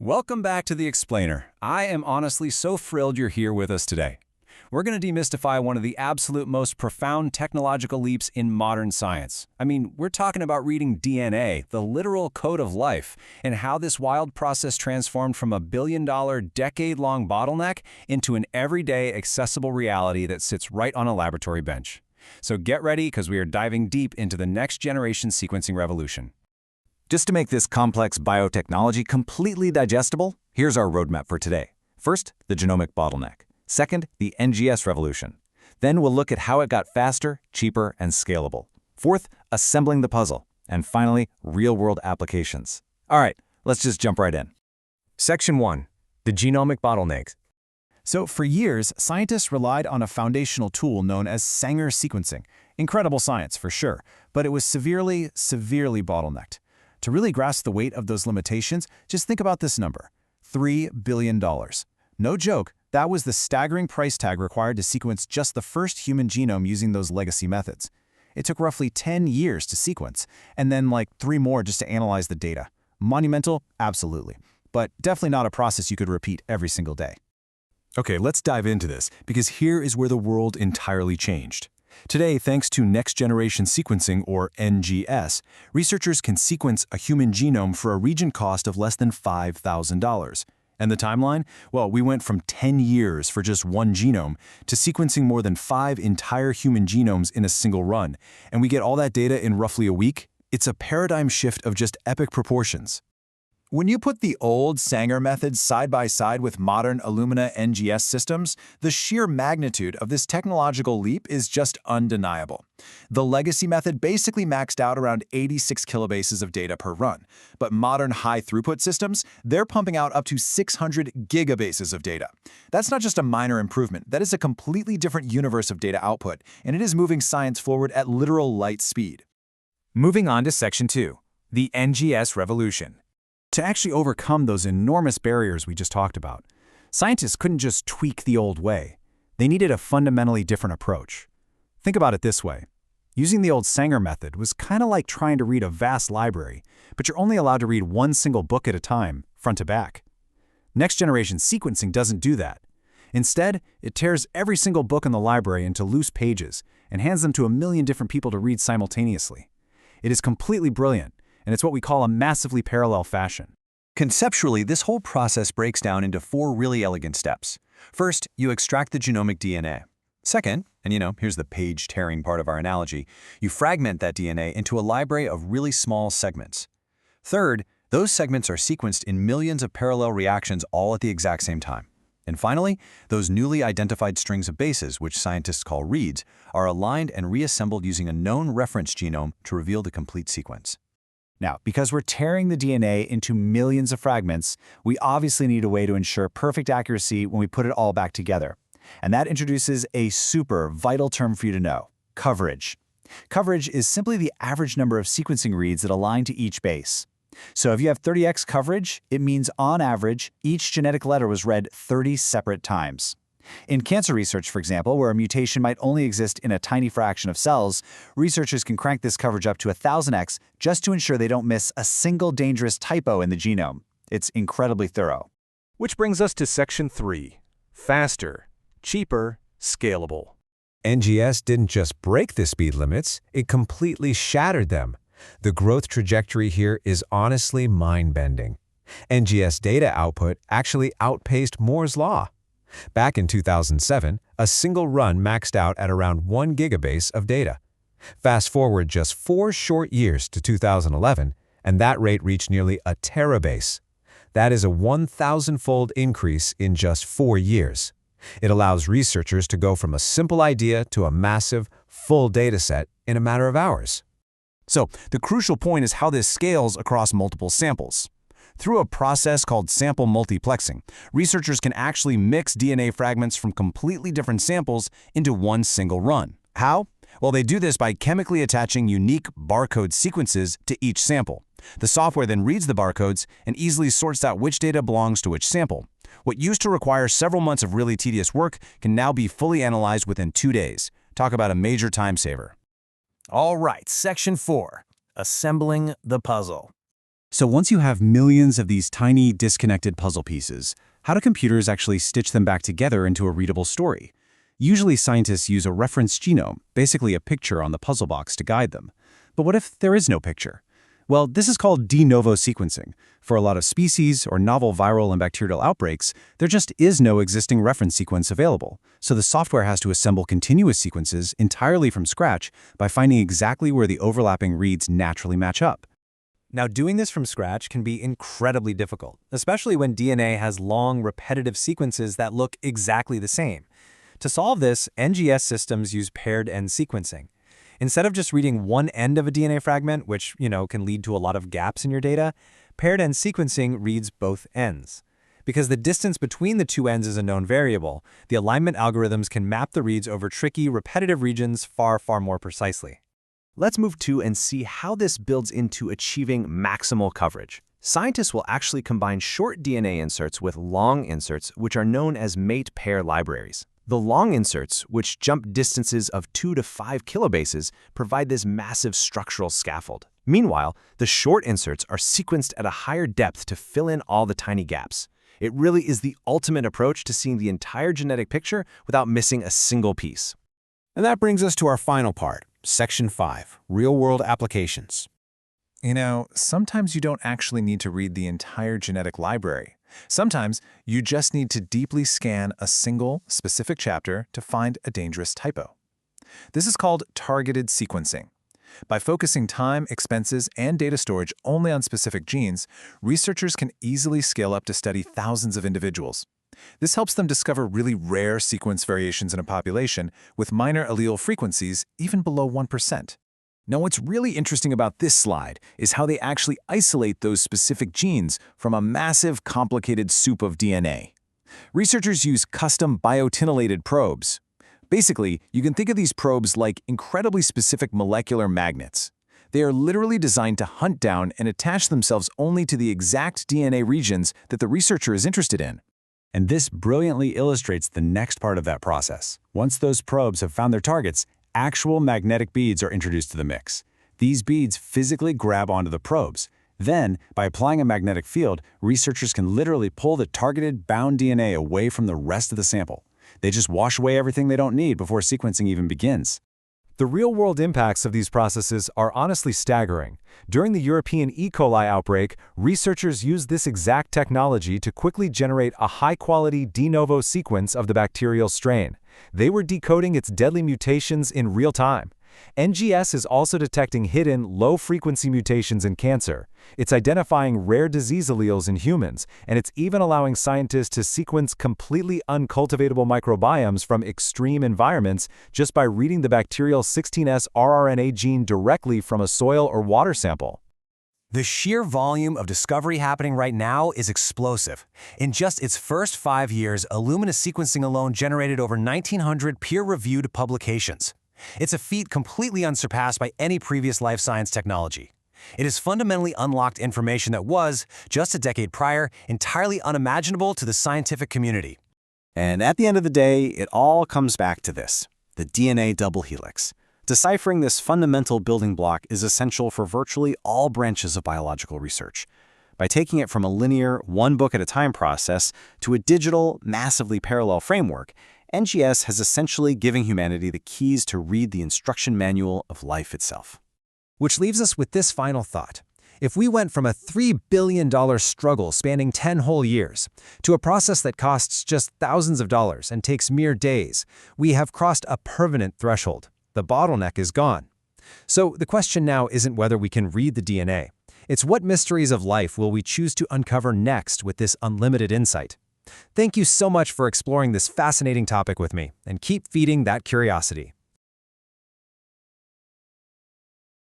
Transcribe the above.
Welcome back to The Explainer. I am honestly so thrilled you're here with us today. We're going to demystify one of the absolute most profound technological leaps in modern science. I mean, we're talking about reading DNA, the literal code of life, and how this wild process transformed from a billion-dollar, decade-long bottleneck into an everyday, accessible reality that sits right on a laboratory bench. So get ready, because we are diving deep into the next-generation sequencing revolution. Just to make this complex biotechnology completely digestible, here's our roadmap for today. First, the genomic bottleneck. Second, the NGS revolution. Then we'll look at how it got faster, cheaper, and scalable. Fourth, assembling the puzzle. And finally, real-world applications. All right, let's just jump right in. Section 1. The genomic bottlenecks. So for years, scientists relied on a foundational tool known as Sanger sequencing. Incredible science, for sure, but it was severely bottlenecked. To really grasp the weight of those limitations, just think about this number, $3 billion. No joke, that was the staggering price tag required to sequence just the first human genome using those legacy methods. It took roughly 10 years to sequence, and then like 3 more just to analyze the data. Monumental? Absolutely. But definitely not a process you could repeat every single day. Okay, let's dive into this, because here is where the world entirely changed. Today, thanks to next-generation sequencing, or NGS, researchers can sequence a human genome for a region cost of less than $5,000. And the timeline? Well, we went from 10 years for just one genome to sequencing more than 5 entire human genomes in a single run. And we get all that data in roughly a week? It's a paradigm shift of just epic proportions. When you put the old Sanger methods side by side with modern Illumina NGS systems, the sheer magnitude of this technological leap is just undeniable. The legacy method basically maxed out around 86 kilobases of data per run, but modern high-throughput systems, they're pumping out up to 600 gigabases of data. That's not just a minor improvement, that is a completely different universe of data output, and it is moving science forward at literal light speed. Moving on to Section 2. The NGS Revolution. To actually overcome those enormous barriers we just talked about, scientists couldn't just tweak the old way. They needed a fundamentally different approach. Think about it this way. Using the old Sanger method was kind of like trying to read a vast library, but you're only allowed to read one single book at a time, front to back. Next-generation sequencing doesn't do that. Instead, it tears every single book in the library into loose pages and hands them to a million different people to read simultaneously. It is completely brilliant, and it's what we call a massively parallel fashion. Conceptually, this whole process breaks down into 4 really elegant steps. First, you extract the genomic DNA. Second, and here's the page-tearing part of our analogy, you fragment that DNA into a library of really small segments. Third, those segments are sequenced in millions of parallel reactions all at the exact same time. And finally, those newly identified strings of bases, which scientists call reads, are aligned and reassembled using a known reference genome to reveal the complete sequence. Now, because we're tearing the DNA into millions of fragments, we obviously need a way to ensure perfect accuracy when we put it all back together. And that introduces a super vital term for you to know, coverage. Coverage is simply the average number of sequencing reads that align to each base. So if you have 30x coverage, it means on average, each genetic letter was read 30 separate times. In cancer research, for example, where a mutation might only exist in a tiny fraction of cells, researchers can crank this coverage up to 1000x just to ensure they don't miss a single dangerous typo in the genome. It's incredibly thorough. Which brings us to Section 3. Faster, cheaper, scalable. NGS didn't just break the speed limits, it completely shattered them. The growth trajectory here is honestly mind-bending. NGS data output actually outpaced Moore's Law. Back in 2007, a single run maxed out at around 1 gigabase of data. Fast forward just 4 short years to 2011, and that rate reached nearly a terabase. That is a 1,000-fold increase in just 4 years. It allows researchers to go from a simple idea to a massive, full dataset in a matter of hours. So, the crucial point is how this scales across multiple samples. Through a process called sample multiplexing, researchers can actually mix DNA fragments from completely different samples into one single run. How? Well, they do this by chemically attaching unique barcode sequences to each sample. The software then reads the barcodes and easily sorts out which data belongs to which sample. What used to require several months of really tedious work can now be fully analyzed within 2 days. Talk about a major time saver. All right, Section 4. Assembling the puzzle. So once you have millions of these tiny, disconnected puzzle pieces, how do computers actually stitch them back together into a readable story? Usually scientists use a reference genome, basically a picture on the puzzle box, to guide them. But what if there is no picture? Well, this is called de novo sequencing. For a lot of species or novel viral and bacterial outbreaks, there just is no existing reference sequence available. So the software has to assemble continuous sequences entirely from scratch by finding exactly where the overlapping reads naturally match up. Now, doing this from scratch can be incredibly difficult, especially when DNA has long, repetitive sequences that look exactly the same. To solve this, NGS systems use paired end sequencing. Instead of just reading one end of a DNA fragment, which, can lead to a lot of gaps in your data, paired end sequencing reads both ends. Because the distance between the two ends is a known variable, the alignment algorithms can map the reads over tricky, repetitive regions far, far more precisely. Let's move to and see how this builds into achieving maximal coverage. Scientists will actually combine short DNA inserts with long inserts, which are known as mate pair libraries. The long inserts, which jump distances of 2 to 5 kilobases, provide this massive structural scaffold. Meanwhile, the short inserts are sequenced at a higher depth to fill in all the tiny gaps. It really is the ultimate approach to seeing the entire genetic picture without missing a single piece. And that brings us to our final part, Section 5, Real-World Applications. Sometimes you don't actually need to read the entire genetic library. Sometimes you just need to deeply scan a single, specific chapter to find a dangerous typo. This is called targeted sequencing. By focusing time, expenses, and data storage only on specific genes, researchers can easily scale up to study thousands of individuals. This helps them discover really rare sequence variations in a population with minor allele frequencies even below 1%. Now, what's really interesting about this slide is how they actually isolate those specific genes from a massive, complicated soup of DNA. Researchers use custom biotinylated probes. Basically, you can think of these probes like incredibly specific molecular magnets. They are literally designed to hunt down and attach themselves only to the exact DNA regions that the researcher is interested in. And this brilliantly illustrates the next part of that process. Once those probes have found their targets, actual magnetic beads are introduced to the mix. These beads physically grab onto the probes. Then, by applying a magnetic field, researchers can literally pull the targeted bound DNA away from the rest of the sample. They just wash away everything they don't need before sequencing even begins. The real-world impacts of these processes are honestly staggering. During the European E. coli outbreak, researchers used this exact technology to quickly generate a high-quality de novo sequence of the bacterial strain. They were decoding its deadly mutations in real time. NGS is also detecting hidden, low-frequency mutations in cancer. It's identifying rare disease alleles in humans, and it's even allowing scientists to sequence completely uncultivatable microbiomes from extreme environments just by reading the bacterial 16S rRNA gene directly from a soil or water sample. The sheer volume of discovery happening right now is explosive. In just its first 5 years, Illumina sequencing alone generated over 1,900 peer-reviewed publications. It's a feat completely unsurpassed by any previous life science technology. It has fundamentally unlocked information that was, just a decade prior, entirely unimaginable to the scientific community. And at the end of the day, it all comes back to this, the DNA double helix. Deciphering this fundamental building block is essential for virtually all branches of biological research. By taking it from a linear, one-book-at-a-time process to a digital, massively parallel framework, NGS has essentially given humanity the keys to read the instruction manual of life itself. Which leaves us with this final thought. If we went from a $3 billion struggle spanning 10 whole years to a process that costs just thousands of dollars and takes mere days, we have crossed a permanent threshold. The bottleneck is gone. So the question now isn't whether we can read the DNA. It's what mysteries of life will we choose to uncover next with this unlimited insight. Thank you so much for exploring this fascinating topic with me, and keep feeding that curiosity.